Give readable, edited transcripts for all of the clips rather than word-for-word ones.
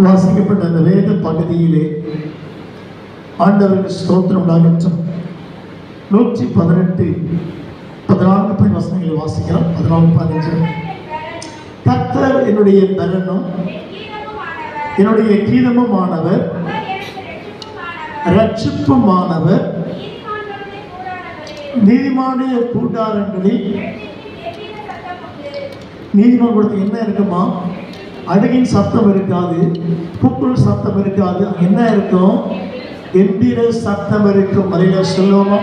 வாசிக்கப்பட்ட அந்த வேத பகுதியிலே ஆண்டவருக்கு ஸ்தோத்திரம் உண்டாகட்டும். 118 14 வசனங்களை வாசிக்கிறோம். 14-15. கர்த்தர் என்னுடைய பலனும் என்னுடைய கீதமுமானவர், இரட்சிப்புமானவர், நீதிமானுடைய கூடாரங்களில் நீதிமான் கொடுத்து என்ன இருக்குமா? அழுகின் சத்தம் இருக்காது, கூக்குரல் சத்தம் இருக்காது. என்ன இருக்கும்? கம்பீர சத்தம் இருக்கும். மலையில சொல்லுவோமா?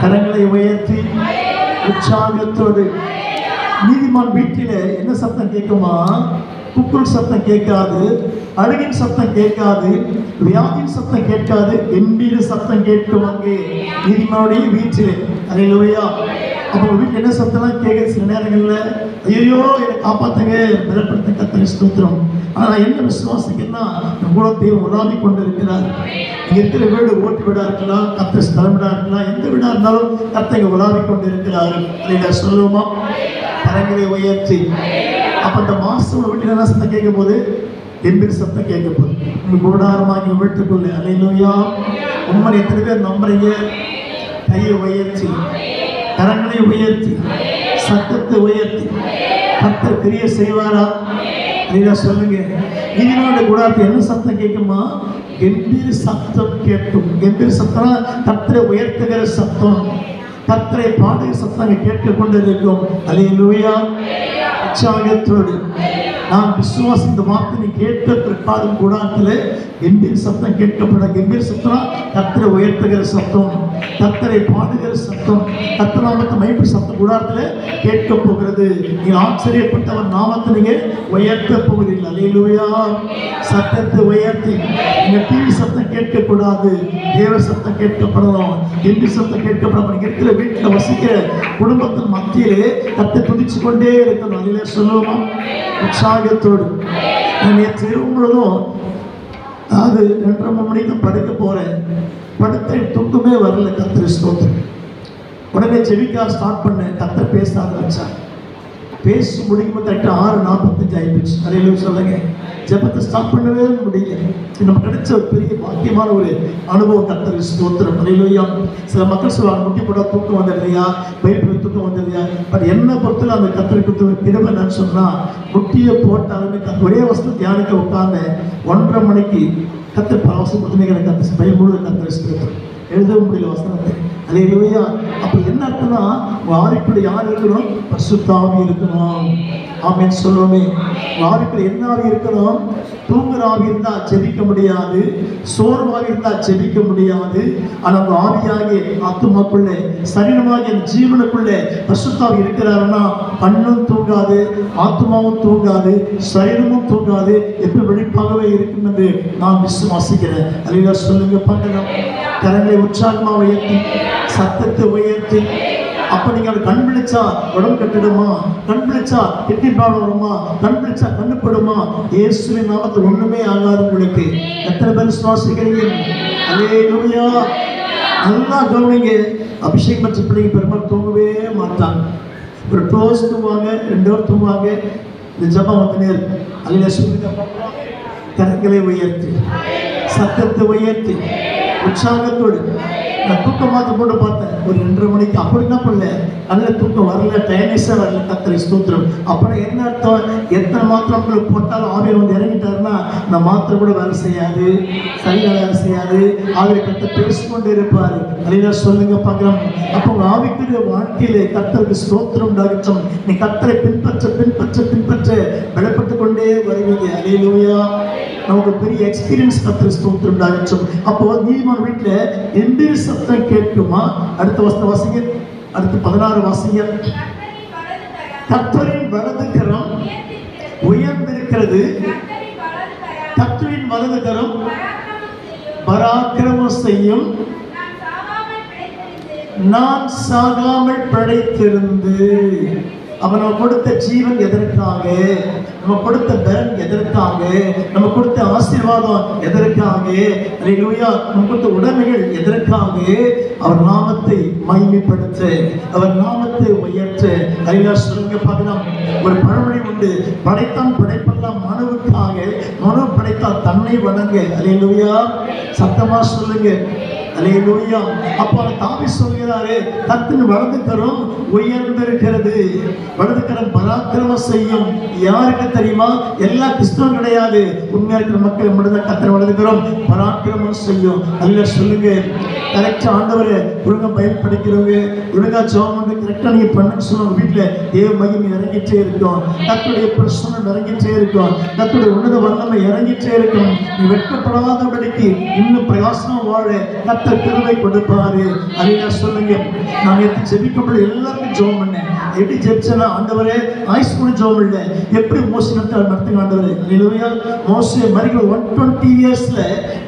கரங்களை உயர்த்தி உற்சாகத்தோடு. நீதிமான் வீட்டில என்ன சத்தம் கேட்குமா? கூக்குரல் சத்தம் கேட்காது, அழுகின் சத்தம் கேட்காது, வியாதியின் சத்தம் கேட்காது, கம்பீர சத்தம் கேட்கும் அங்கே நீதிமானுடைய வீட்டில். அல்லேலூயா. அப்போ வீட்டில் என்ன சத்தம்லாம் கேட்குது? சில நேரங்களில் ஐயோ என்னை காப்பாற்றுங்க, பலப்படுத்த கர்த்தரை ஸ்தோத்திரம். ஆனால் என்ன விசுவாசிங்கன்னா கூட தெய்வம் உலாவி கொண்டு இருக்கிறார். இங்கே இருக்கிற வீடு ஓட்டு வீடா இருக்கலாம், கர்த்தர் ஸ்தலம் வீடா இருக்கலாம், எந்த வீடா இருந்தாலும் கர்த்தர் உலாவி கொண்டு இருக்கிறார். அதை சொல்லுவோமா? கரங்களை உயர்த்தி. அப்போ அந்த மாசம் வீட்டில் என்ன சத்தம் கேட்கும் போது? கம்பீர சத்தம் கேட்க போகுது. உங்கள் கூடாரமாகி வீட்டுக்குள்ளே. அல்லேலூயா. உண்மை எத்தனை பேர் நம்புறீங்க? கையை உயர்த்தி, கரங்களை உயர்த்தி, சத்தத்தை உயர்த்தி. கர்த்தர் கிரியை செய்வாரா? அப்படின்னா சொல்லுங்க. நீதிமானுடைய கூடாரத்தில் என்ன சத்தம் கேட்குமா? கம்பீர சத்தம் கேட்கும். கம்பீர சத்தம் கர்த்தரை உயர்த்துகிற சத்தம், கர்த்தரை பாடுகிற சத்தம் கேட்க கொண்டு இருக்கும். அல்லேலூயா. உற்சாகத்தோடு நாம் விசுவாசி இந்த வார்த்தை கேட்க பிற்பாடும் கூடாரத்தில் கம்பீர சத்தம் கேட்கப்பட. கம்பீர சத்தம் கர்த்தரை உயர்த்துகிற சத்தம், கர்த்தரை பாடுகிற சத்தம், கர்த்தர் நாமத்தை மகிமை சத்தம் கூடாரத்தில் கேட்க போகிறது. நீங்க ஆச்சரியப்பட்டவர் நாமத்தை நீங்க உயர்த்த போகிறீர்கள். அல்லேலூயா. சத்தத்தை உயர்த்தி. நீங்க டிவி சத்தம் கேட்கக்கூடாது, தேவ சத்தம் கேட்கப்படணும். கம்பீர சத்தம் கேட்கப்பட. இருக்கிற வீட்டில் வசிக்கிற குடும்பத்தின் மத்தியிலே கர்த்தரை துதிச்சு கொண்டே இருக்கணும். அதிலே சொல்லுவோமா? உற்சாகத்தோடு. நான் நேற்று முழுதும் அது 2:30 மணிக்கு படுக்க போறேன். படுத்த தூக்கமே வரல. கர்த்தரை ஸ்தோத்திரம். உடனே ஜெபிக்க ஸ்டார்ட் பண்ணேன். கர்த்தர் பேச ஆரம்பிச்சா. பேச முடிக்கும் கரெக்டாக 6:45 ஆயிடுச்சு. அல்லேலூயா சொல்லுங்க. ஜெபத்தை ஸ்டார்ட் பண்ணவே முடியல. நம்ம கிடைச்ச ஒரு பெரிய பாக்கியமான ஒரு அனுபவம். கர்த்தரை ஸ்தோத்திரம். அல்லேலூயா. சில மக்கள் சொல்லுவாங்க முட்டி போட தூக்கம் வந்துடுறியா, பைப்பில் தூக்கம் வந்துடுறியா. பட் என்ன பொறுத்தல அந்த கர்த்தரை கொடுத்த கிருபை என்னன்னு சொன்னா, முட்டியை போட்டாலுமே ஒரே வசனம் தியானிக்க உட்கார்ந்து 1:30 மணிக்கு கர்த்தர் பரவசம் கொடுத்துனீங்க. கர்த்தர் பயம் முழுவதும் கர்த்தரை ஸ்தோத்திரம். எழுத முடியல வசனத்தை. அல்லேலூயா. அப்ப என்ன அர்த்தம்னா, ஆவிக்குள்ள யார் இருக்கணும்? பரிசுத்த ஆவி இருக்கணும். ஆமென் சொல்லுவோமே. ஆவிக்குள்ள என்ன ஆவி இருக்கணும்? தூங்குற ஆவி இருந்தா ஜெபிக்க முடியாது, சோர்வாக இருந்தா ஜெபிக்க முடியாது. ஆனா அந்த ஆவியாகிய ஆத்துமாக்குள்ளே, சரீரமாகிய ஜீவனுக்குள்ளே பரிசுத்த ஆவி இருக்கிறாருன்னா கண்ணும் தூங்காது, ஆத்துமாவும் தூங்காது, சரீரமும் தூங்காது, எப்ப வெளிப்பாகவே இருக்கும் என்று நான் விசுவாசிக்கிறேன். அல்லேலூயா சொல்லுங்க பார்க்கலாம். கரங்களை உற்சாகமா உயர்த்தி, சத்தத்தை உயர்த்தி. அப்ப நீங்க கண் விழிச்சா உடம்பு கட்டிடுமா? கண் விழிச்சா கிட்னி ப்ராப்ளம் வருமா? கண் விழிச்சா கண்ணுப்படுமா? இயேசுவின் நாமத்தில் ஒண்ணுமே ஆகாது உங்களுக்கு. எத்தனை பேர் விசுவாசிக்கிறீங்க? அல்லேலூயா. நல்லா கவனிங்க. அபிஷேகம் பெற்ற பிள்ளைங்க பெரும்பாலும் தூங்கவே மாட்டாங்க. ஒரு 2 hours தூங்குவாங்க, 2 hours தூங்குவாங்க. இந்த ஜபம் வந்து நேரம். அல்லேலூயா சொல்லுங்க. கரங்களை உயர்த்தி, சத்தத்தை உயர்த்தி, உற்சாகத்தோடு. நான் தூக்கம் மாற்ற போட்டு பார்த்தேன் ஒரு 2:30 மணிக்கு. அப்படி என்ன பண்ணல, நல்ல தூக்கம் வரல, டயர்னஸாக வரல. கர்த்தரை ஸ்தோத்திரம். அப்புறம் என்ன அர்த்தம்? எத்தனை மாத்திரை உங்களுக்கு போட்டாலும் ஆவியில் வந்து இறங்கிட்டாருன்னா இந்த மாத்திரை கூட வேலை செய்யாது, சரியாக வேலை செய்யாது. ஆவியை கர்த்தர் பேசிக்கொண்டே இருப்பார். அல்லேலூயா சொல்லுங்க பார்க்கலாம். அப்போ உங்கள் ஆவிக்குரிய வாழ்க்கையிலே கர்த்தருக்கு ஸ்தோத்திரம் உண்டாகட்டும். நீ கர்த்தரை பின்பற்ற பின்பற்ற பின்பற்ற பலப்பட்டு கொண்டே வருவீங்க. அல்லேலூயா. நமக்கு பெரிய எக்ஸ்பீரியன்ஸ். கர்த்தருக்கு ஸ்தோத்திரம் உண்டாகட்டும். அப்போ நீதிமான் வீட்டில் எந்த சத்தம் கேட்குமா? அடுத்த வசனம் வாசிங்க. அடுத்து 16 வாசிங்க. கர்த்தரின் வலது கரம் உயர்ந்திருக்கிறது, கர்த்தரின் வலது கரம் பராக்கிரமம் செய்யும். நான் சாகாமல் பிழைத்திருந்து. அவன் நம்ம கொடுத்த ஜீவன் எதற்காக? நம்ம கொடுத்த பலன் எதற்காக? நம்ம கொடுத்த ஆசீர்வாதம் எதற்காக? அல்லேலூயா. நம்ம கொடுத்த உடைமைகள் எதற்காக? அவர் நாமத்தை மகிமைப்படுத்த, அவர் நாமத்தை உயர்த்த. அல்லேலூயா சொல்லுங்க பார்க்கலாம். ஒரு பழமொழி உண்டு, படைத்தான் படைப்பெல்லாம் மனுவுக்காக, மனு படைத்தார் தன்னை வணங்க. அல்லேலூயா. சத்தமா சொல்லுங்க. அல்லேலூயா. அப்போ தாவீது சொல்கிறாரு, கர்த்தரின் வலது கரம் உயர்ந்திருக்கிறது, வலது கரம் பராக்கிரமம் செய்யும். யாருக்கு தெரியுமா? எல்லா கிறிஸ்தவம் கிடையாது, உண்மையா இருக்கிற மக்கள் மட்டும்தான் கர்த்தர் வலது கரம் பராக்கிரமம் செய்யும். அல்ல சொல்லுங்க. கரெக்டா ஆண்டவரை ஒழுங்கா பைபிள் படிக்கிறவங்க, ஒழுங்கா ஜெபம் வந்து கரெக்டா நீங்க பண்ணுன்னு சொல்லுவாங்க. வீட்டுல தேவ மகிமை இறங்கிட்டே இருக்கும், கர்த்தருடைய பிரசன்னம் இறங்கிட்டே இருக்கும், கர்த்தருடைய உன்னத வல்லமை இறங்கிட்டே இருக்கும். நீ வெட்கப்படாதபடிக்கு இன்னும் பிரகாசமா வாழ கர்த்தர் கிருபை கொடுப்பாரு. அதை சொல்லுங்க. நான் எடுத்து ஜெபிக்கும்போது எல்லாருக்கும் ஜெபம் பண்ணேன். எப்படி ஜெபிச்சேன்னா, ஆண்டவரே ஆயுஸ் கூட ஜெபம் இல்லை, எப்படி மோசே நடத்துங்க ஆண்டவரே. அல்லேலூயா. மோசே மரிக்கிற 120 இயர்ஸ்ல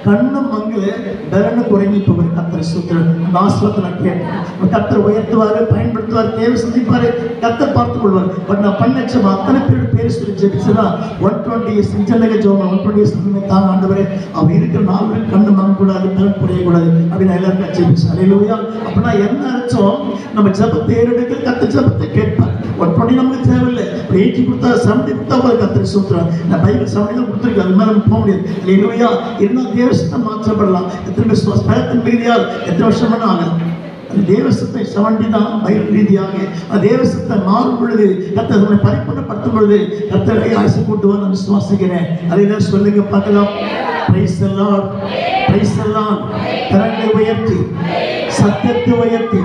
கண்ணு மங்குல பலன்னு குறைஞ்சி போகிற கர்த்தர் சுத்திரன். அந்த ஆசிரியத்தை நான் கேட்டேன். கர்த்தர் உயர்த்துவாரு, பயன்படுத்துவார், தேவை சந்திப்பாரு, கர்த்தர் பார்த்துக் கொள்வார். பட் நான் பண்ண அத்தனை பேர் சொல்லி ஜெபிச்சதா 120 இயர்ஸ் நிச்சயமாக ஜெபம். 120 இயர்ஸ் தாங்க ஆண்டவரே, அவர் இருக்கிற நாலு கண்ணு மங்கக்கூடாது, பலன் குறையக்கூடாது அப்படின்னு எல்லாருக்கும் ஜெபிச்சேன். அல்லேலூயா. அப்படின்னா என்ன அர்த்தம்? நம்ம ஜெபத்தை ஏறெடுக்க கர்த்தர் ஜெபத்தை கேட்பார். 120 நமக்கு தேவையில்லை, 80 கொடுத்தா 70 கொடுத்தா போல கர்த்தர் சுத்துறான். நான் பைபிள் 70 தான் கொடுத்துருக்கு, அது மேலே போக முடியாது. அல்லேலூயா. இருந்தால் தேவசத்தை மாற்றப்படலாம். எத்தனை பேர் பலத்தின் மிகுதியால் எத்தனை வருஷம் வேணா ஆகலாம். அந்த தேவசத்தை 70 தான் பைபிள் ரீதியாக. அந்த தேவசத்தை மாறும் பொழுது, கர்த்தர் நம்மை பரிபூர்ணப்படுத்தும் பொழுது கர்த்தரை ஆயுசு கூட்டுவார் நான் விசுவாசிக்கிறேன். அதை சொல்லுங்க பார்க்கலாம். Praise the Lord, praise the Lord. கரங்களை உயர்த்தி சத்தத்தை உயர்த்தி.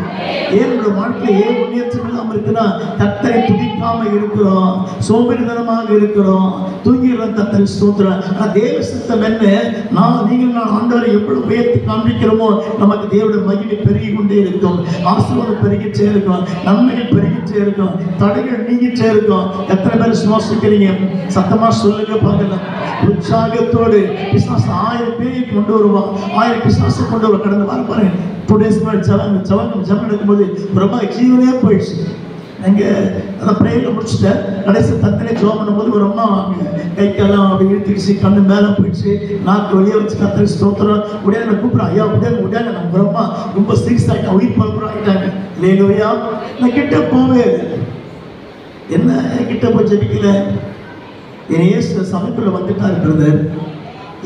ஏன் உங்க வாழ்க்கையில் ஏன் முன்னேற்றம் இல்லாமல் இருக்குன்னா, கர்த்தரை துதிக்காம இருக்கிறோம், சோம்பேறித்தனமாக இருக்கிறோம், தூங்கிடுறோம். கர்த்தரை ஸ்தோத்திரம். தேவ சித்தம் என்ன? நான் ஆண்டவரை எவ்வளவு உயர்த்தி காண்பிக்கிறோமோ நமக்கு தேவனுடைய மகிமை பெருகி கொண்டே இருக்கும், ஆசீர்வாதம் பெருகிட்டே இருக்கும், நன்மைகள் பெருகிட்டே இருக்கும், தடைகள் நீங்கிட்டே இருக்கும். எத்தனை பேர் சுவாசிக்கிறீங்க? சத்தமா சொல்லுங்க பார்க்கலாம். உற்சாகத்தோடு பிசாசு 1000 பேரை கொண்டு வருவான், 1000 பிசாசு கொண்டு வருவான். கடந்த வாரம் பாருங்க, 2 days ஜெபம் எடுக்கும்போது ரொம்ப ஜீவனே போயிடுச்சு. நீங்கள் அதை ப்ரேயரில் முடிச்சுட்டேன். கடைசி தத்தனை ஜெபம் பண்ணும்போது ஒரு அம்மா கை காலம் அப்படி இழுத்துக்கிச்சு, கண்ணு மேலே போயிடுச்சு, நாக்கு வெளியே வச்சு கர்த்தரை ஸ்தோத்திரம். உடையாக கூப்பிட்றேன், ஐயா உடையாக நம்ம ஒரு அம்மா ரொம்ப சீரியஸ் ஆகிட்டா, உயிர் பழப்புறம் ஆகிட்டாங்க. இல்லையா? நான் கிட்ட போவே என்ன கிட்ட போய் ஜெபிக்கல. என் இயேசு சமயத்தில் வந்துட்டாரு பிரதர்.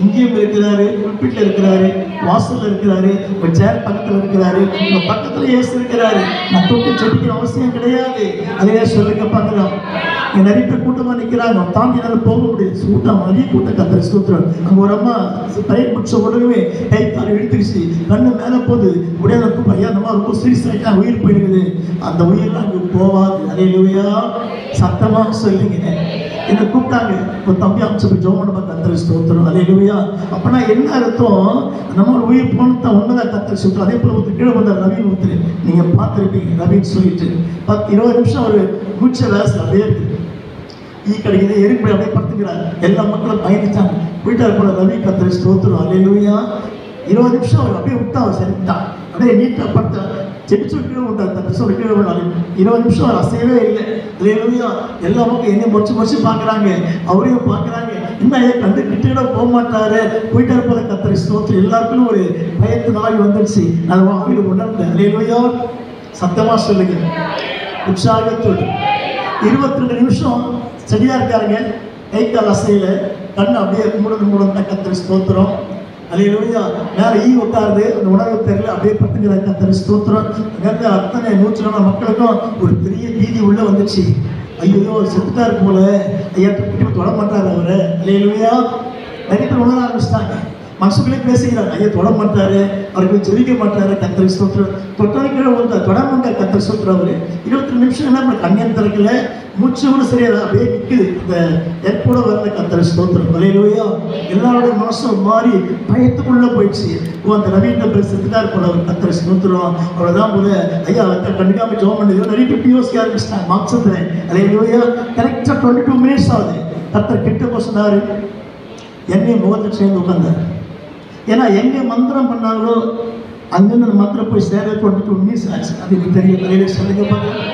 இங்கேயும் இருக்கிறாரு, உள்பீட்டில் இருக்கிறாரு, வாசல்ல இருக்கிறாரு, உங்க சேர் பக்கத்தில் இருக்கிறாரு, உங்க பக்கத்துல இயேசு இருக்கிறாரு. நான் தொட்டு ஜெபிக்கிற அவசியம் கிடையாது. அதே சொல்லுங்க பார்க்கலாம். நிறைய பேர் கூட்டமா நிற்கிறாங்க, தாண்டி என்னால் போக முடியாது. கூட்டம் நிறைய கூட்டம் கர்த்தரை ஸ்தோத்திரம். அங்கே ஒரு அம்மா பயிர் முடிச்ச உடனே கை கால் இழுத்துருச்சு, கண்ணு மேலே போகுது. உடையாத ஐயா அந்த மாதிரி ரொம்ப சீரியஸ் ஆகிட்டா உயிர் போயிடுக்குது. அந்த உயிரெல்லாம் அங்கே போவாது. அல்லேலூயா. சத்தமா சொல்லுங்க. என்னை கூப்பிட்டாங்க, ஒரு தம்பி அமைச்சு போய் ஜெபம் பண்ண கர்த்தரை ஸ்தோத்திரம். அல்லேலூயா. அப்பனா என்ன அர்த்தம்? நம்ம ஒரு உயிர் போனதா உண்மைதான் கர்த்தரை ஸ்தோத்திரம். அதே போல ஒருத்தர் கீழே வந்தார், ரவின்னு ஒருத்தர், நீங்க பார்த்துருப்பீங்க. ரவின்னு சொல்லிட்டு 10-20 நிமிஷம் ஒரு மூச்சை வேசல் அப்படியே இருக்கு, கிடைக்குது, எரிப்படி அப்படியே படுத்துக்கிறார். எல்லா மக்களும் பயந்துட்டாங்க. வீட்டார் போல ரவி கர்த்தரை ஸ்தோத்திரம். அல்லேலூயா. 20 நிமிஷம் அவர் அப்படியே விட்டா, அவர் சரிட்டான், அப்படியே நீட்டாக படுத்தார். செடிச்சு கீழே விட்டார், கர்த்தர் கீழே விடாது. 20 நிமிஷம் அவர் அசையவே இல்லை. அல்லேலூயா. எல்லா மக்களும் என்னை மொச்சு பார்க்குறாங்க, அவரையும் பார்க்குறாங்க. என்ன ஐயா கண்டு கிட்ட போக மாட்டாரு, போயிட்டார் போல கர்த்தரை ஸ்தோத்திரம். எல்லாருக்கும் ஒரு பயத்து நாய் வந்துடுச்சு. நான் ஆவியில் உணர்ந்தேன். அல்லேலூயா. சத்தமாக சொல்லுங்க. உற்சாகத்தோடு 22 நிமிஷம் செடியா இருக்காருங்க, கை கால் அசையில, கண்ணு அப்படியே மூடணும் கர்த்தரை ஸ்தோத்திரம். அல்லேலூயா. மேலே ஈ உட்காருது, அந்த உணர்வு தெரியல, அப்படியே பட்டுங்கிற கர்த்தரை ஸ்தோத்திரம். அங்கே அத்தனை 100 மக்களுக்கும் ஒரு பெரிய பீதி உள்ள வந்துச்சு. ஐயோ செத்துட்டாரு போல, ஐயா தொட மாட்டாரு அவரை. அல்லேலூயா. நிறைய பேர் உணர ஆரம்பிச்சிட்டாங்க, மனசுக்குள்ளே பேசுகிறார், ஐயா தொட மாட்டாரு, அவருக்கு ஜெபிக்க மாட்டாரு. கர்த்தரை ஸ்தோத்திரம். தொட்டாலும் கீழே விழுந்தார், தொடர்ந்து கர்த்தரை ஸ்தோத்திரம். அவரு 22 நிமிஷம் என்ன பண்ண, கண்ணியம் திறக்கல, மூச்சு கூட சரியா அப்படியே நிற்குது. இந்த ஏற்போட வரல கர்த்தரை ஸ்தோத்திரம். அல்லேலூயா. எல்லாரோட மனசும் மாறி பயத்துக்குள்ள போயிடுச்சு. அந்த ரவீந்திர பேர் செத்துட்டார் போல, அவர் கர்த்தரை ஸ்தோத்திரம். அவ்வளோதான் போல, ஐயா கண்டுக்காம ஜெபம் பண்ணது நிறைய பேர் யோசிக்க ஆரம்பிச்சிட்டாங்க மாசத்துல. அல்லேலூயா. கரெக்டாக 22 மினிட்ஸ் ஆகுது. கர்த்தர் கிட்ட போய் சொன்னாரு, என்னையும் முகத்தை சேர்ந்து உட்கார்ந்தார். ஏன்னா எங்கே மந்திரம் பண்ணாங்களோ அங்கிருந்து அந்த மந்திரம் போய் சேர 22 மினிட்ஸ் ஆச்சு. அது எனக்கு தெரியும். தலையில சொல்லுங்க பார்க்கலாம்.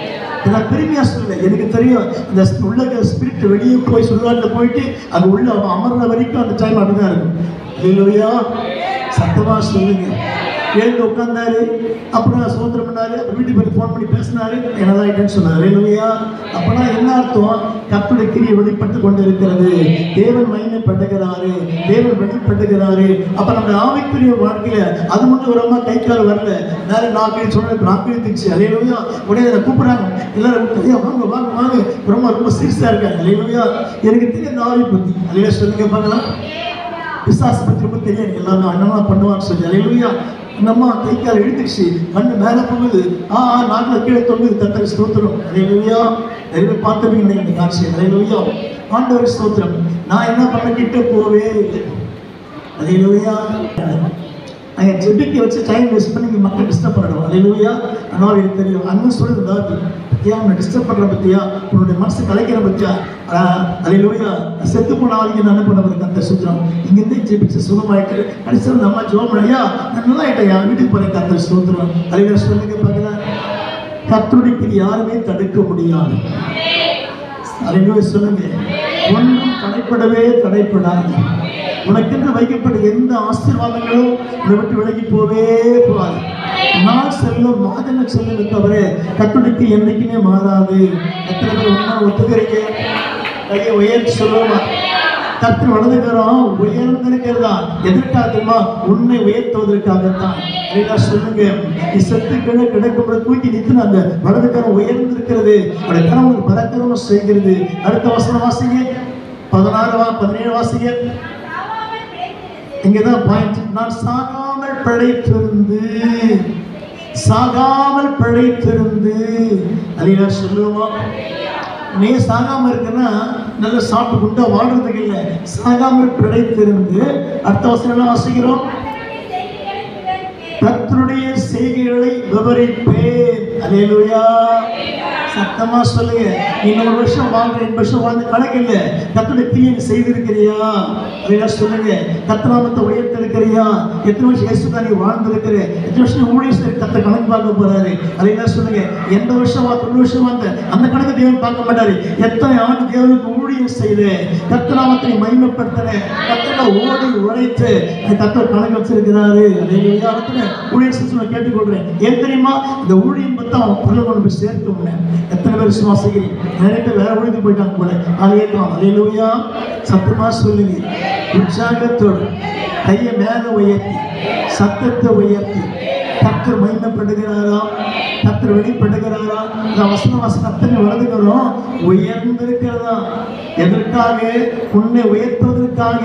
நான் பெருமையாக சொல்லலை, எனக்கு தெரியும். அந்த உள்ள ஸ்பிரிட் வெளியே போய் சுடுகாட்டில் போயிட்டு அங்கே உள்ள அமர்ற வரைக்கும் அந்த டைம் அப்படிதான் இருக்கும். அல்லேலூயா. சத்தமாக சொல்லுங்க. எழுந்து உட்கார்ந்தாரு, அப்புறம் சோதனை பண்ணாரு, வீட்டுக்கு போய் ஃபோன் பண்ணி பேசினாரு, என்னதான் ஆயிட்டேன்னு சொன்னார். அல்லேலூயா. அப்பனா என்ன அர்த்தம்? கர்த்தருடைய கிரியை வெளிப்பட்டு கொண்டு இருக்கிறது, தேவன் மகிமைப்படுகிறாரு, தேவன் வெளிப்படுகிறாரு. அப்ப நம்ம ஆவிக்குரிய வாழ்க்கையில அது மட்டும் ரொம்ப கை கால் வரல, வேற நாக்கு சொன்ன நாக்கு இருந்துச்சு. அல்லேலூயா. உடனே கூப்பிடுறாங்க எல்லாரும், வாங்க வாங்க வாங்க, ரொம்ப ரொம்ப சீரியஸா இருக்காங்க. அல்லேலூயா. எனக்கு தெரியும் ஆவி பத்தி. அல்லேலூயா சொல்லுங்க பார்க்கலாம். பிசாசு பத்தி ரொம்ப தெரியும் எல்லாரும் அண்ணா பண்ணுவான்னு சொல்லி. அல்லேலூயா. நம்ம கை கால் இழுத்துச்சு, கண்ணு மேல போகுது, நாக்குல கீழே தொங்குது. கர்த்தருக்கு ஸ்தோத்திரம். அல்லேலூயா. நிறைய பார்த்துருவீங்க இந்த காட்சி. அல்லேலூயா. ஆண்டவர் ஸ்தோத்திரம். நான் என்ன பண்ண கிட்ட போவே இல்லை. அல்லேலூயா. அங்கே ஜெபிக்க வச்சு டைம் வேஸ்ட் பண்ணி இங்கே மக்கள் டிஸ்டர்ப் பண்ணிடுவோம். அல்லேலூயா. ஆனால் எனக்கு தெரியும் அண்ணன் சொல்லுறதா பத்தியா, உன்னை டிஸ்டர்ப் பண்ணுற பத்தியா, உன்னுடைய மனசு கலைக்கிற பத்தியா. அல்லேலூயா. செத்து போன ஆளுங்க என்ன பண்ண போறேன் கர்த்தர் சுத்திரம். இங்கேருந்து ஜெபிச்சு சுகமாயிட்டு கடைசியில் நம்ம ஜோம் ஐயா நான் நல்லா ஆயிட்டேன், என் வீட்டுக்கு போறேன் கர்த்தர் சுத்திரம். அல்லேலூயா. சொல்லுங்க பார்க்கலாம். கர்த்தருடைய யாருமே தடுக்க முடியாது. அல்லேலூயா. சொல்லுங்க. ஒன்றும் தடைப்படாது. உனக்கென்று வைக்கப்பட்ட எந்த ஆசீர்வாதங்களும் உன்னை விட்டு விலகி போவே போகாது. நாள் செல்லும் மாதங்கள் செல்லும் தவிர கர்த்தருக்கு என்னைக்குமே மாறாது. எத்தனை பேர் உண்மை ஒத்துக்கிறீங்க? கையை உயர்த்தி சொல்லுவோமா? கர்த்தர் வலதுகரம் உயர்ந்திருக்கிறதா எதற்காக தெரியுமா? உன்னை உயர்த்துவதற்காகத்தான். சொல்லுங்க. நீ செத்து கீழே கிடக்கும்போது தூக்கி நிறுத்தின அந்த வலதுகரம் உயர்ந்திருக்கிறது. அவருடைய கரம் உங்களுக்கு பலக்கரமும் செய்கிறது. அடுத்த வசனம் வாசிங்க. 17 வாசிங்க. இங்கதான் பாயிண்ட். நான் சாகாமல் பிழைத்திருந்து அல்லேலூயா சொல்லுவோம். நீ சாகாம இருக்குன்னா நல்ல சாப்பிட்டு குண்டா வாழ்றதுக்கு இல்லை, சாகாமல் பிழைத்திருந்து. அடுத்த வசனம் வாசிக்கிறோம். கர்த்தருடைய செய்கைகளை விவரிப்பேன். அல்லேலூயா. சத்தமா சொல்லுங்க. இன்னொரு வருஷம் வாழ்ற 2 வருஷம் வாழ்ந்து கணக்கு இல்லை. கர்த்தருடைய கிரியை செய்திருக்கிறியா? அல்லேலூயா சொல்லுங்க. கர்த்தர் நாமத்தை உயர்த்தி இருக்கிறியா? எத்தனை வருஷம் இயேசுதான் நீ வாழ்ந்திருக்கிற? எத்தனை வருஷம் ஊழியர் கர்த்தர் கணக்கு பார்க்க போறாரு. அல்லேலூயா சொல்லுங்க. எந்த வருஷம் 2 வருஷம் வாழ்ந்த அந்த கணக்கு தேவன் பார்க்க மாட்டாரு. எத்தனை ஆண்டு தேவனுக்கு ஊழியம் செய்து கர்த்தர் நாமத்தை மகிமைப்படுத்தின, கர்த்தரை ஓடி உழைத்து கர்த்தர் கணக்கு வச்சிருக்கிறாரு. அல்லேலூயா. ஊழியர் சொல்ல கேட்டுக்கொள்றேன். ஏன் தெரியுமா? இந்த ஊழியம் பத்தி அவன் பொருளை கொண்டு போய் சேர்க்க. எத்தனை பேர் விசுவாசிக்கிறீங்க? நிறைய பேர் வேற ஊழியத்துக்கு போயிட்டாங்க போல. அல்லேலூயா. சத்தமா சொல்லுங்க. உற்சாகத்தோடு கையை மேல உயர்த்தி சத்தத்தை உயர்த்தி கர்த்தர் மகிமைப்படுகிறாரா? கர்த்தர் வெளிப்படுகிறாரா? இந்த வசனம் அத்தனை வலதுகரம் உயர்ந்திருக்கிறதா? எதற்காக? உன்னை உயர்த்துவதற்காக.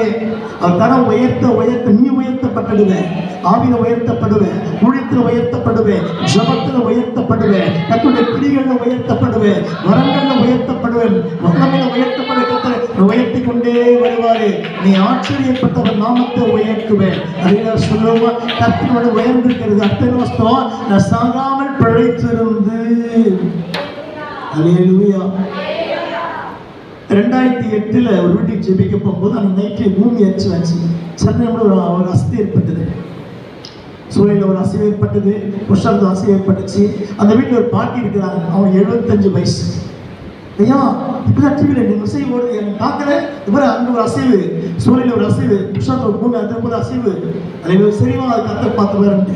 அவர் கரம் உயர்த்த நீ உயர்த்தப்பட்டுடுவேன். ஆவியில உயர்த்தப்படுவேன், ஊழியத்தில் உயர்த்தப்படுவேன், ஜபத்தில் உயர்த்தப்படுவேன், கர்த்தருடைய கிரிகளில் உயர்த்தப்படுவேன், வரங்களில் உயர்த்தப்படுவேன், வல்லமையில உயர்த்தப்பட கர்த்தர் உயர்த்தி கொண்டே வருவாரு. நீ ஆச்சரியப்பட்டவர் நாமத்தை உயர்த்துவேன். அதை சொல்லுவா. கர்த்தரோட உயர்ந்திருக்கிறது. அத்தனை வஸ்தம் நான் சாகாமல் பிழைத்திருந்து. அல்லேலூயா. 2008 ஒரு வீட்டுக்கு ஜெபிக்க போகும்போது அந்த நைட்டு பூமி அடிச்சு வச்சு சென்னையில் ஒரு அசதி ஏற்பட்டது. சூழலில் ஒரு அசைவு ஏற்பட்டது. புஷ்டத்தில் அசைவு ஏற்பட்டுச்சு. அந்த வீட்டில் ஒரு பாட்டி இருக்கிறாங்க. அவங்க 75 வயசு. ஐயா இப்பதான் டிவியில் நீங்கள் அசைவு ஓடுது எனக்கு பார்க்கல. இவரை அங்கே ஒரு அசைவு, சூழலில் ஒரு அசைவு, புஷ்டத்தில் ஒரு பூமி அந்த போது அசைவு. அதில் சரிவா அது கத்தை பார்த்து வரேன்.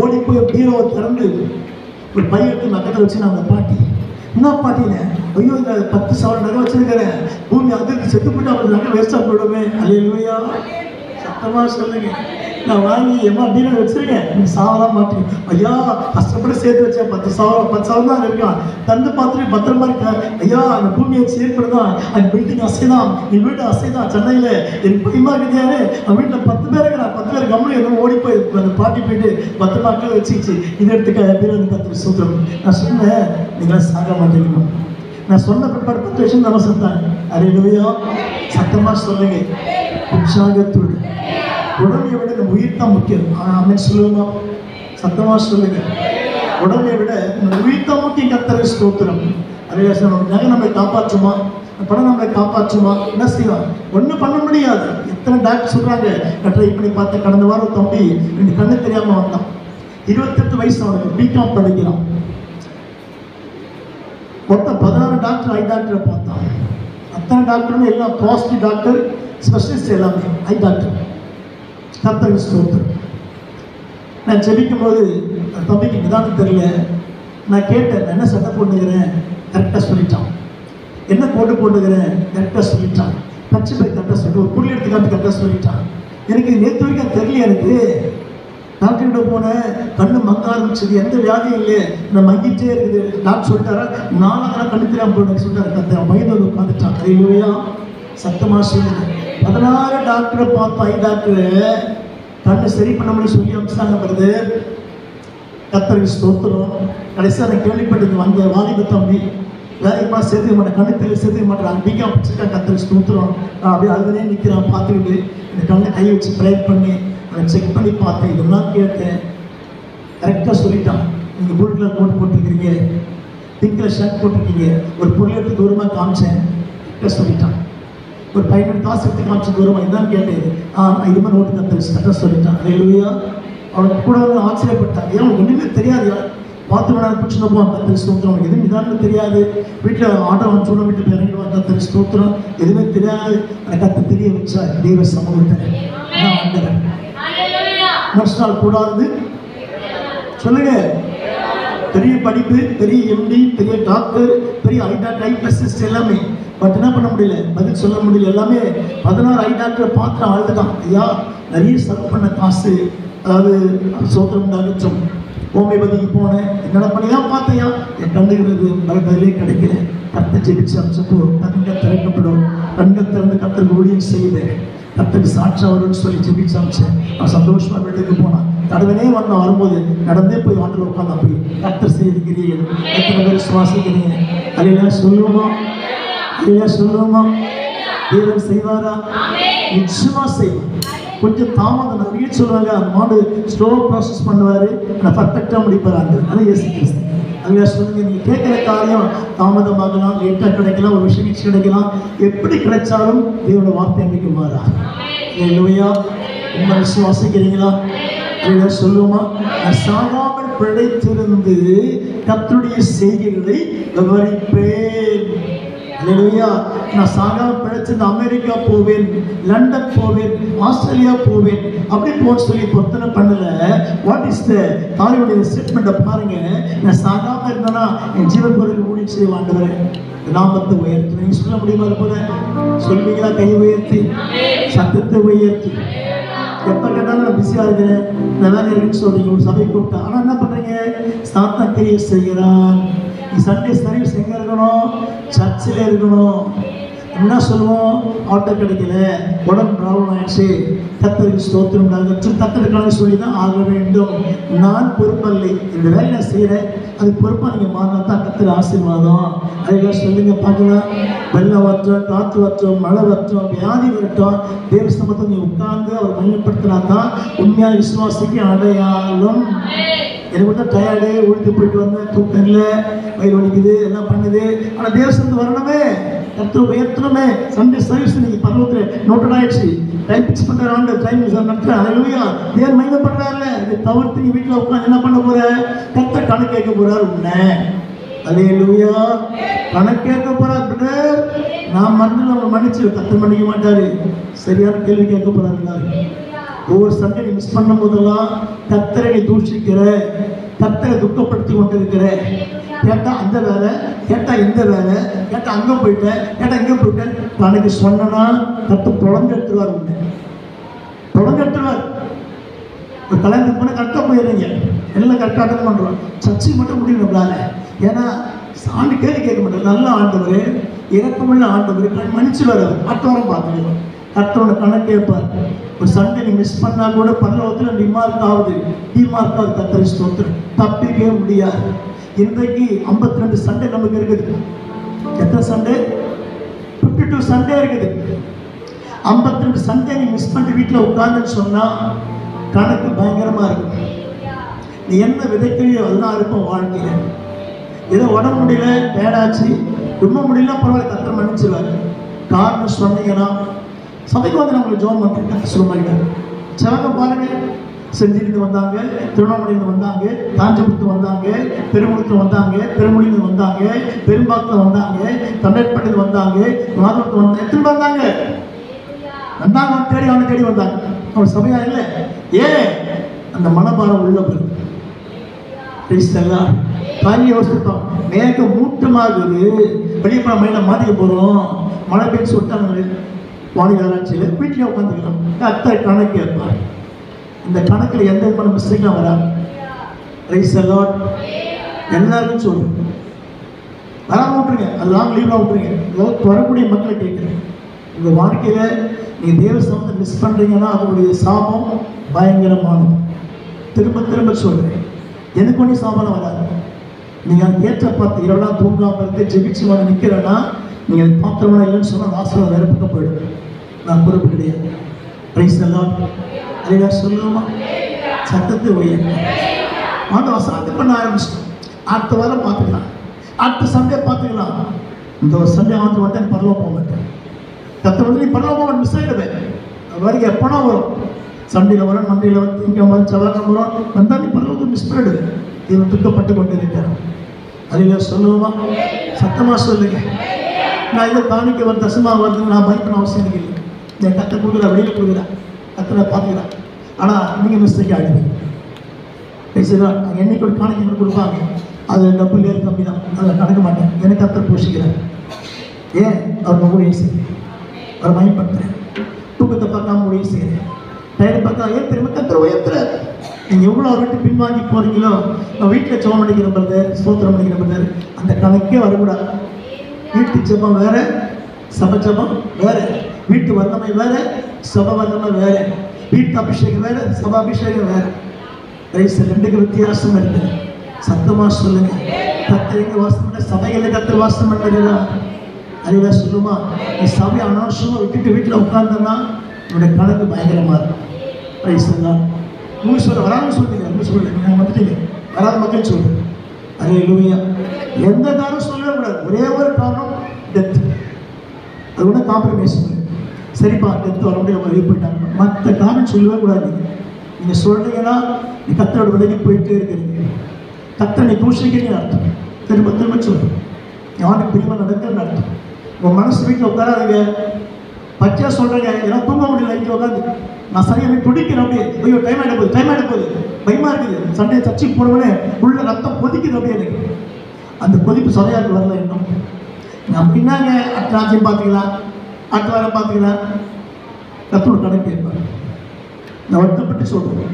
ஓடி போய் பீரோவை திறந்து ஒரு பையன் எடுத்து நக்கத்தில் வச்சு நான் அந்த பாட்டி என்ன பாட்டின ஐயோ இந்த 10 சவரன் நகை வச்சிருக்கிறேன், பூமி அதிர்ந்து செத்து போட்டு அவருக்கு நகை வேஸ்டா போடுவேன். அல்லேலூயா. சத்தமா சொல்லுங்க. நான் வாங்கி எம்மா டீல வச்சிருக்கேன், நீ சாவலாம் மாட்டேன். ஐயா கஷ்டப்பட்டு சேர்த்து வச்சேன் 10 சவரம் தான் இருக்கான். தந்து பார்த்துட்டு பத்திரமா இருக்க. ஐயா அந்த பூமியை சேர்ப்படுதான், அந்த பில்டிங் அசைதான், என் வீட்டு அசைதான். சென்னையில் எனக்கு பயமா கிடையாது. அவன் வீட்டில் 10 பேர் இருக்கிறான். 10 பேர் கம்முனு எதுவும் ஓடி போய் அந்த பாட்டி போயிட்டு 10 நாட்கள் வச்சுச்சு. இதை எடுத்துக்க பேர் வந்து கற்று சூத்திரம். நான் சொன்னேன் நீங்களாம் சாக மாட்டேங்கணும். நான் சொன்ன பிற்பாடு 10 வருஷம் நம்ம சொன்னாங்க. அல்லேலூயா. சத்தமா சொல்லுங்க. உற்சாகத்தோடு உடம்பை விட நம்ம உயிர் தான் முக்கியம். ஆமென் சொல்லுவோமா? சத்தமா சொல்லுங்க. உடம்பை விட நம்ம உயிர் தான் முக்கியம். கர்த்தருக்கு ஸ்தோத்திரம். அல்லேலூயா. நகை நம்மளை காப்பாற்றுமா? பணம் நம்மளை காப்பாற்றுமா? என்ன செய்வான்? ஒன்றும் பண்ண முடியாது. எத்தனை டாக்டர் சொல்றாங்க. ட்ரை பண்ணி பார்த்த கடந்த வாரம் தம்பி 2 கண்ணு தெரியாம வந்தான். 28 வயசு அவனுக்கு. பிகாம் படிக்கிறான். மொத்தம் 16 டாக்டர் ஐ டாக்டரை பார்த்தான். அத்தனை டாக்டரும் எல்லாம் பாசிட்டிவ் டாக்டர், ஸ்பெஷலிஸ்ட் எல்லாமே ஐ டாக்டர். கர்த்தருக்கு ஸ்தோத்திரம். நான் ஜெபிக்கும் போது தம்பிக்கு நிதானம் தெரியல. நான் கேட்டேன் என்ன சட்டை போட்டுக்கிறேன், கரெக்டாக சொல்லிட்டான். என்ன கோட்டு போட்டுக்கிறேன், கரெக்டாக சொல்லிட்டான். கட்சி போய் கரெக்டாக சொல்லி ஒரு பொருள் எடுத்து காப்பி கரெக்டாக சொல்லிட்டான். எனக்கு நேற்று வரைக்கும் தெரியல. எனக்கு டாக்டர்கிட்ட போனேன், கண்ணு மங்க ஆரம்பிச்சது, எந்த வியாதியும் இல்லை, நான் மங்கிட்டே இருக்குது. டாக்டர் சொல்லிட்டாரா, நானும் கண்ணு தெரியாமல் போயிட்டு சொல்லிட்டாரு. கத்த பயந்து உட்காந்துட்டான். கையிலையா சத்தமாக சொல்லுது. 16 டாக்டரை பார்த்தோம். 5 டாக்டரு கண்ணு சரி பண்ண முடியும் சொல்லி அமிச்சாங்க. வருது கத்தருக்கு ஸ்தோத்திரம். கடைசியாக நான் கேள்விப்பட்டது, வந்த வாலிப தம்பி வேலைக்குமா சேர்த்துக்க மாட்டேன், கண்ணு சேர்த்துக்க மாட்டேன், பிகா பிடிச்சிருக்கா. கத்தருக்கு ஸ்தோத்திரம். அப்படியே அதுனே நிற்கிறான். பார்த்துக்கிட்டு இந்த கண்ணை கை வச்சு ப்ரேயர் பண்ணி அதை செக் பண்ணி பார்த்தேன். இதெல்லாம் கேட்டேன். கரெக்டாக சொல்லிட்டான். நீங்கள் ப்ளூ கலர் கோட் போட்டிருக்கிறீங்க, பிங்க் கலர் ஷர்ட் போட்டிருக்கீங்க. ஒரு பொருள் எடுத்து தூரமாக காமிச்சேன். கரெக்டாக சொல்லிட்டான். ஒரு பையன் காசு எடுத்து காமிச்சு தூரமாக இதான் கேட்டேன். இது மாதிரி நோட்டு கத்தரிச்சு கரெக்டாக சொல்லிட்டான். அல்லேலூயா. அவனுக்கு கூட வந்து ஆச்சரியப்பட்டான். ஏன் அவனுக்கு ஒன்றுமே தெரியாது. பார்த்து வேணாலும் பிடிச்சினப்போ கத்தரி ஸ்தோத்திரம். அவனுக்கு எதுவும் நிதானமே தெரியாது. வீட்டில் ஆட்டோ அனுப்பிச்சு வீட்டு போய் இறங்கிடுவான். கத்தரி ஸ்தோத்திரம் எதுவுமே தெரியாது. அந்த கத்தை தெரிய வச்சா தெய்வ சமூகத்தை ஆண்டவர் மனுஷனால் கூடாது சொல்லுங்க. பெரிய படிப்பு, பெரிய எம்டி, பெரிய டாக்டர், பெரிய ஐடாக்டர், ஐபிஎஸ் எல்லாமே. பட் என்ன பண்ண முடியல, பதில் சொல்ல முடியல. எல்லாமே 16 ஐடாக்டரை பார்த்து ஆளுதான். ஐயா நிறைய செலவு பண்ண காசு, அதாவது சோத்திரம் உண்டாகட்டும். ஹோமியோபதிக்கு போனேன், என்னோட பண்ணிதான் பார்த்தையா, என் கண்ணுகிறது பதிலே கிடைக்கல. கத்தை ஜெபிச்சு அம்சப்போ கண்கள் திறக்கப்படும். கண்கள் திறந்து கத்தருக்கு ஊழியம் செய்தேன். கத்தருக்கு சாட்சி வரும்னு சொல்லி ஜெபிச்சு அமிச்சேன். அவன் சந்தோஷமா வீட்டுக்கு போனான். தடவைனே வந்து வரும்போது நடந்தே போய் வாட்டில் உட்காந்து போய் கத்தர் செய்திருக்கிறீர்கள். எத்தனை பேர் சுவாசிக்கிறீங்க? அதையெல்லாம் சொல்லுவோமா? அதையெல்லாம் சொல்லுவோமா? தேவன் செய்வாரா? நிச்சயமா செய்வார். கொஞ்சம் தாமதம் நிறைய சொல்லுவாங்க. அந்த மாடு ஸ்லோ ப்ராசஸ் பண்ணுவார், ஆனால் பர்ஃபெக்டாக முடிப்பாரு. அதான் இயேசு கிறிஸ்து. அதுவே சொல்லுங்க, நீங்கள் கேட்குற காரியம் தாமதமாகலாம், லேட்டாக கிடைக்கலாம், ஒரு விஷயம் மிச்சம் கிடைக்கலாம். எப்படி கிடைச்சாலும் தேவனோட வார்த்தை அன்றைக்கு மாறா. இல்லையா? உங்களை விசுவாசிக்கிறீங்களா? அதை சொல்லுவோமா? நான் சாகாமல் பிழைத்திருந்து கர்த்தருடைய செய்கைகளை விவரிப்பேன். இல்லையா? நான் சாகாமல் பிழைச்சிருந்து அமெரிக்கா போவேன், லண்டன் போவேன், ஆஸ்திரேலியா போவேன், அப்படி போன்னு சொல்லி பொருத்தனை பண்ணல. வாட் இஸ் த தாயுடைய ஸ்டேட்மெண்ட்டை பாருங்க. நான் சாகாமல் இருந்தேன்னா என் ஜீவன் பொருள் ஊழி செய்ய ஆண்டவரே நாமத்தை உயர்த்தி. நீங்க சொல்ல முடியுமா? போல சொல்வீங்களா? கை உயர்த்தி, சத்தத்தை உயர்த்தி. எப்போ கேட்டாலும் நான் பிஸியாக இருக்கிறேன், நான் வேலை இருக்குன்னு சொல்றீங்க. ஒரு சபை கூப்பிட்டா, ஆனால் என்ன பண்ணுறீங்க? சாத்தா கிரியை செய்கிறான். நீ சண்டே சர்வீஸ் எங்கே இருக்கணும்? சர்ச்சில் இருக்கணும். என்ன சொல்லுவோம்? ஆட்டோ கிடைக்கல, உடம்பு ப்ராப்ளம் ஆயிடுச்சு, கத்தருக்கு ஸ்தோத்திரம் கத்தருக்கான சொல்லி தான் ஆக வேண்டும். நான் பொறுப்பில்லை, இந்த வேலை நான் செய்கிறேன், அது பொறுப்பாக நீங்கள் மாறினா தான் கத்தர் ஆசீர்வாதம். அதுக்காக சொல்லுங்க பார்க்கலாம். வெள்ளம் வரட்டும், காற்று வரட்டும், மழை வரட்டும், வியாதி வரட்டும், தேவ சமூகத்தை நீ உட்கார்ந்து அவர் மையப்படுத்தினா தான் உண்மையான விசுவாசிக்கு அடையாளம். எனக்கு மட்டும் டயர்டு, உழுத்து போயிட்டு வந்தேன், தூக்கம் இல்லை, வயிறு வலிக்குது, எல்லாம் பண்ணுது. ஆனால் தேவசந்து வரணுமே, கர்த்தரை உயர்த்தணுமே. சண்டே சர்வீஸ் நீங்கள் பரவத்தில் நோட்டட் ஆயிடுச்சு. டைம் ஃபிக்ஸ் பண்ணுற ஆண்டு டைம் நடத்துகிறேன். அல்லேலூயா. தேவன் மையப்படுறாருல. இதை தவிர்த்து நீ வீட்டில் உட்காந்து என்ன பண்ண போகிற? கர்த்தர் கணக்கு கேட்க போகிறார் உன்னை. அல்லேலூயா. கணக்கு கேட்க போகிறார். பிரதர் நான் மறந்து நம்ம மன்னிச்சு, கர்த்தர் மன்னிக்க மாட்டார். சரியான கேள்வி கேட்க போகிறாரு. ஒவ்வொரு சண்டை நீ மிஸ் பண்ணும் போதெல்லாம் கர்த்தரை நீ தூஷிக்கிற, கர்த்தரை துக்கப்படுத்தி கொண்டு இருக்கிற. கேட்டால் அந்த வேலை, கேட்டால் இந்த வேலை, கேட்டால் அங்கே போயிட்டேன், கேட்டால் இங்கே போயிட்டேன். அன்னைக்கு சொன்னா கர்த்தர் தொடர்ந்து எடுத்துருவார். உண்டு தொடர்ந்து எடுத்துருவார். ஒரு கல்யாணத்துக்கு போனால் கரெக்டாக போயிடுறீங்க, எல்லாம் கரெக்டாக அட்டன் பண்ணுறோம். சர்ச்சை மட்டும் முடியும் நம்மளால. ஏன்னா ஆண்டு கேள்வி கேட்க மாட்டேன். நல்ல ஆண்டவர், இறக்கமுள்ள ஆண்டவர், மன்னிச்சுவார். அவர் அட்டோரம் பார்த்துக்கலாம். கர்த்தரோட கணக்கு கேட்பார். ஒரு சண்டை நீ மிஸ் பண்ணா கூட பரலோகத்தில் டிமார்க் ஆகுது, டிமார்க் ஆகுது. கர்த்தரை ஸ்தோத்திரம். தப்பிக்கவே முடியாது. இன்றைக்கு 52 சண்டே நமக்கு இருக்குது. எத்தனை சண்டே? 52 சண்டே இருக்குது. 52 சண்டே நீ மிஸ் பண்ணிட்டு வீட்டில் உட்கார்ந்துன்னு சொன்னா கணக்கு பயங்கரமா இருக்கும். நீ என்ன விதைக்கிறியோ அதுதான் இருக்கும் வாழ்க்கையில. ஏதோ உடம்பு முடியல, பேடாச்சு, ரொம்ப முடியல, பரவாயில்ல, கர்த்தர் மன்னிச்சிருவாரு. காரணம் சொன்னீங்கன்னா சபைக்கு வந்து நம்மளுக்கு ஜோம் பண்ணுறேன் சொல்லுவாங்க. சிலங்க பாருங்க, செஞ்சிலிருந்து வந்தாங்க, திருவண்ணாமலையிலிருந்து வந்தாங்க, காஞ்சிபுரத்து வந்தாங்க, பெருமுளத்தில் வந்தாங்க, பெருமொழியில் வந்தாங்க, பெரும்பாக்கில் வந்தாங்க, தண்டற்பட்டியில் வந்தாங்க, மாதவரத்தில் வந்தாங்க, எத்தனை வந்தாங்க வந்தாங்க தேடி அவனை தேடி வந்தாங்க. அவன் சபையா இல்லை. ஏன்? அந்த மனபாரம் உள்ளவர். காரிய யோசிப்போம். மேக மூட்டமாகுது, வெளியே போன மயில மாட்டிக்க போகிறோம், மழை பெய்து விட்டாங்க. வானிலை ஆராய்ச்சியில் வீட்டிலே உட்காந்துக்கலாம். கர்த்தர் கணக்கு கேட்பார். இந்த கணக்கில் எந்த விதமான மிஸ்டேக்கும் வராது. Praise the Lord. எல்லாருக்கும் சொல்லுங்க, வராமல் விட்டுருங்க, அது லாங் லீவ்லாம் விட்டுருங்க. வரக்கூடிய மக்களை கேட்குறேன், உங்கள் வாழ்க்கையில் நீங்கள் தேவ சமத்தை மிஸ் பண்ணுறீங்கன்னா அதனுடைய சாபம் பயங்கரமானது. திரும்ப திரும்ப சொல்கிறேன், எனக்கு ஒன்றும் சாபம் வராது. நீங்கள் அது ஏற்ற பார்த்து இரவெல்லாம் தூங்காமல் இருந்து ஜெபிச்சு வந்து நிற்கிறேன்னா நீங்கள் அது பாத்திரமெல்லாம் இல்லைன்னு சொன்னால் ஆசீர்வாதம் வேறு பக்கம் போயிடும். நான் பொறுப்பு கிடையாது. Praise the Lord. அதை சொல்லுவோமா? சத்தத்தை உயர் வசனத்தை பண்ண ஆரம்பிச்சிட்டோம். அடுத்த வாரம் பார்த்துக்கலாம், அடுத்த சண்டே பார்த்துக்கலாம். இந்த ஒரு சண்டே ஆண்டு வந்து பரவாயில்ல போக மாட்டேன். கத்த வந்து நீ பரவாயில்ல போக மிஸ் ஆகிடுவேன். வரைக்கும் எப்போனா வரும், சண்டையில் வரும், மண்டையில் வந்து இங்கே வரும், செவ்வாய் வரும், வந்தால் நீ பரவாயில்ல மிஸ் பண்ணிடுவேன். இவன் துக்கப்பட்டு கொண்டு இருக்கிறான். அதில் சொல்லுவோமா? சத்தமாக சொல்லுங்க. நான் இதை காணிக்க வந்து தசமாக வருது, நான் பயப்பட அவசியம் இல்லை. என் கத்தை கொடுக்குறா, வெளியில் கொடுக்குறா, கத்தனை பார்த்துக்கிறேன். ஆனால் நீங்கள் மிஸ்டேக் ஆகிடுவீங்க. என்னைக்கு ஒரு காணிக்க கொடுப்பாங்க, அது டபுள் ஏர் கம்மி தான், அதை கணக்க மாட்டேன். எனக்கு கத்தர் போஷிக்கிறேன். ஏன்? அவர் ஊழியம் செய்கிறேன், அவர் மயப்படுத்துகிறேன். தூக்கத்தை பார்க்காம ஊழியம் செய்கிறேன். டயரை பார்க்க ஏன் திரும்ப கத்தர் உயர்த்துறார். நீங்கள் எவ்வளோ விட்டு பின்வாங்கி போகிறீங்களோ, வீட்டில் ஜெபம் பண்ணிக்கிற பிரதர், ஸ்தோத்திரம் பண்ணிக்கிற பிரதர், அந்த கணக்கே வரக்கூடாது. வீட்டு ஜெபம் வேறு, சபை ஜெபம் வேறு, வீட்டு வல்லமை வேறு, சபை வல்லமை வேறு, வீட்டு அபிஷேகம் வேறு, சபை அபிஷேகம் வேறு. ரெண்டுக்கு வித்தியாசம் இருக்கு. சத்தமாக சொல்லுங்க. கத்தர் எங்கே வாசம் பண்ண? சபையில் கத்தர் வாசம் பண்ணுறா. அறிவா சொல்லுமா? நீ சபை அனாவசியமாக விட்டுட்டு வீட்டில் உட்கார்ந்தனா என்னுடைய கணக்கு பயங்கரமாக இருக்கும். Praise the Lord. உங்களுக்கு சொல்ல வராமல் சொல்லுங்க, உங்களுக்கு சொல்லுங்க, நீங்கள் வந்துட்டீங்க, வராத மக்கள் சொல்லுங்க. அல்லேலூயா. எந்த காரணம் சொல்லவே கூடாது. ஒரே ஒரு காரணம், டெத். அது ஒன்று காம்ப்ரமைஸ் பண்ணு. சரிப்பா, டெத் வர முடியாது, வெளியே போயிட்டாங்க, மற்ற காரணம் சொல்லவே கூடாது. நீங்கள் சொல்கிறீங்கன்னா நீ கத்தரோட விலகி போயிட்டே இருக்கிறீங்க. கத்தரை நீ தூஷிக்கிறீங்கன்னு அர்த்தம். திரும்ப திரும்ப சொல்கிறேன், யாருக்கு பிரிவாக நடக்கிறன்னு அர்த்தம். உங்கள் மனசு வீட்டில் உட்காராதுங்க. பச்சையாக சொல்கிறேங்க, எல்லாம் தூங்க முடியல, இங்கே உட்காந்து நான் சரியாக துடிக்கிறேன். அப்படியே ஐயோ டைம் ஆகிட போகுது, டைம் ஆகிட போகுது, பயமாக இருக்குது. சண்டையை சர்ச்சைக்கு போனவனே உள்ள ரத்தம் கொதிக்குது. அப்படியே எனக்கு அந்த கொதிப்பு சொலையாருக்கு வரல இன்னும். அப்படின்னாங்க, அடுத்த ராஜ்யம் பார்த்துக்கலாம், அடுத்த வாரம் பார்த்துக்கலாம். கத்தோட கணக்கு கேட்பார். நான் வருத்தப்பட்டு சொல்கிறேன்,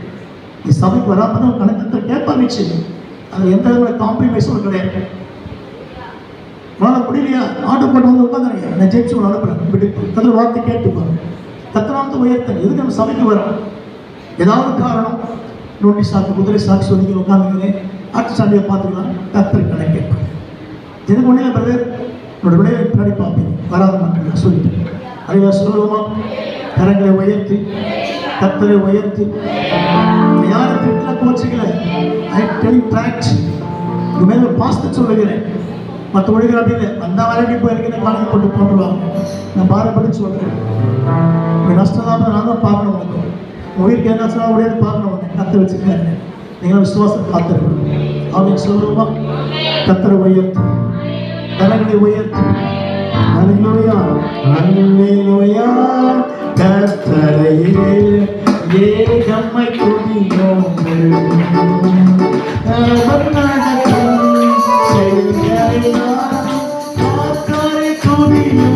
நீ சபைக்கு வராமல் தான் கணக்கத்தை கேட்பாங்க. நிச்சயம் அதில் எந்த விதமான காம்ப்ரமைஸும் கிடையாது. உங்களால் முடியலையா? ஆர்டர் பண்ண வந்து உட்காந்துருங்க, நான் ஜெயிச்சு உங்களை அனுப்புகிறேன். விட்டு கத்தர் வார்த்தை கேட்டுப்பாங்க. கத்தனாமத்தை உயர்த்தன். எதுக்கு நம்ம சபைக்கு வரோம்? ஏதாவது காரணம், நோட்டீஸ் சாக்கு, குதிரை சாக்கு சொல்லி உட்காந்துக்கிறேன். அடுத்த சண்டையை பார்த்துக்கலாம். கத்தர் கணக்கு கேட்பாங்க. எதுக்கு ஒன்றில் பிரதர் என்னோட விளைவை பின்னாடி பார்ப்பீங்க. வராத மக்கள் நான் சொல்லிட்டேன். அறிவா சொல்லுவோமா? கரங்களை உயர்த்தி, கத்தரை உயர்த்தி. யாரும் திட்டல கோச்சிக்கல. I tell fact. இது மேலே பாஸ்ட் சொல்லுகிறேன். மற்ற மொழிகள் அப்படின்னு அந்த வரண்டி போயிருக்கேன், காணிக்க கொண்டு போட்டுருவாங்க. நான் பாரப்பட்டு சொல்கிறேன், உங்கள் நஷ்டம் தான் நான் தான் பார்க்கணும். உனக்கு உயிருக்கு என்ன நஷ்டம் உடையது பார்க்கணும். உடனே கத்தை வச்சுருக்காரு. நீங்கள் விசுவாசம் காத்திருக்கணும். அப்படின்னு சொல்லுவோமா? கத்தரை உயர்த்தி, கரங்களை உயர்த்தி. அல்லேலூயா, அல்லேலூயா. கர்த்தரையே ஏகம்மை துதியோம். கர்த்தரை துதியோம்.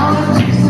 Jesus.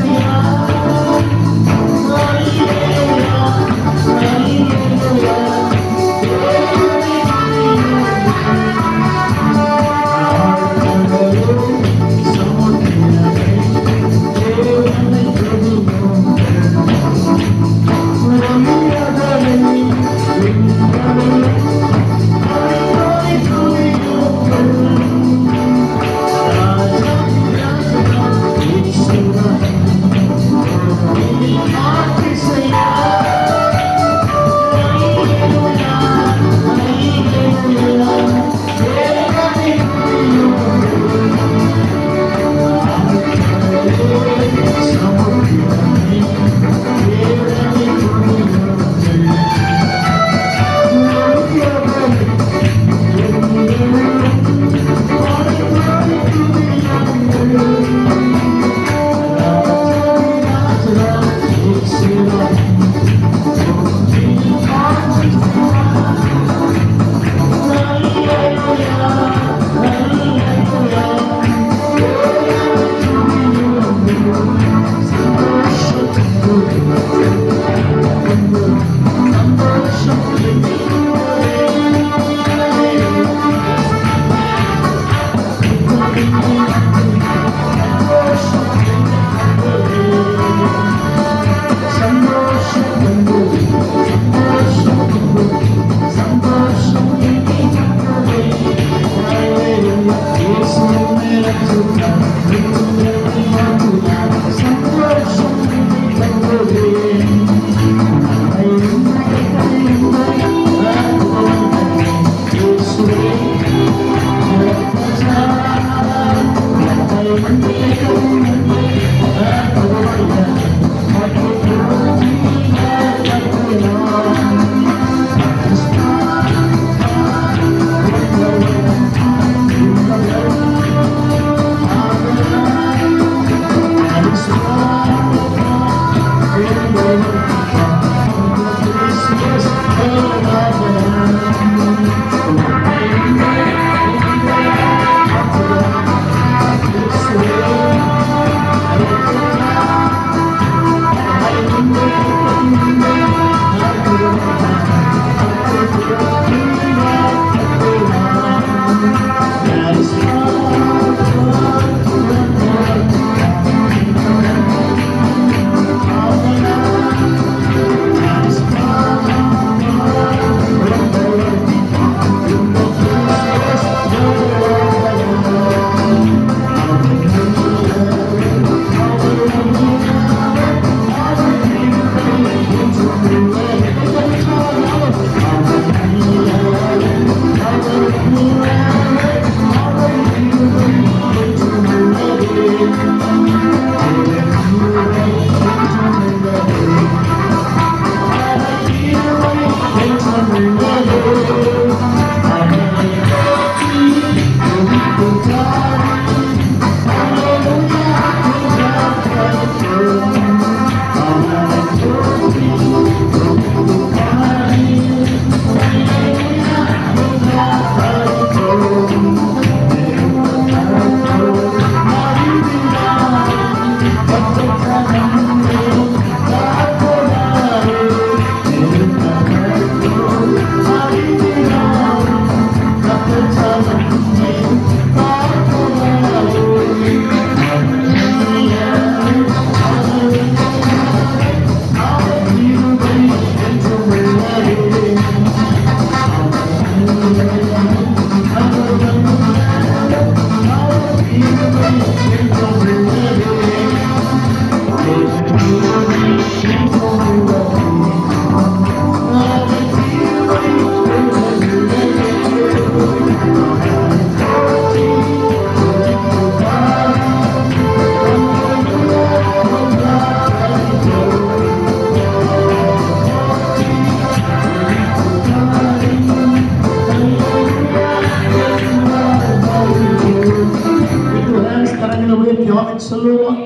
சொல்லுவோம்.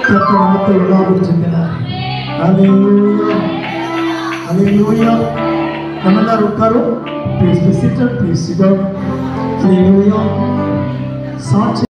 கர்த்தர் நமக்கு உலாவிட்டிருக்கிறார். ஹல்லேலூயா, ஹல்லேலூயா. நம்ம எல்லாரும் உட்காரும். Please be seated, please sit down. ஹல்லேலூயா. சாட்சி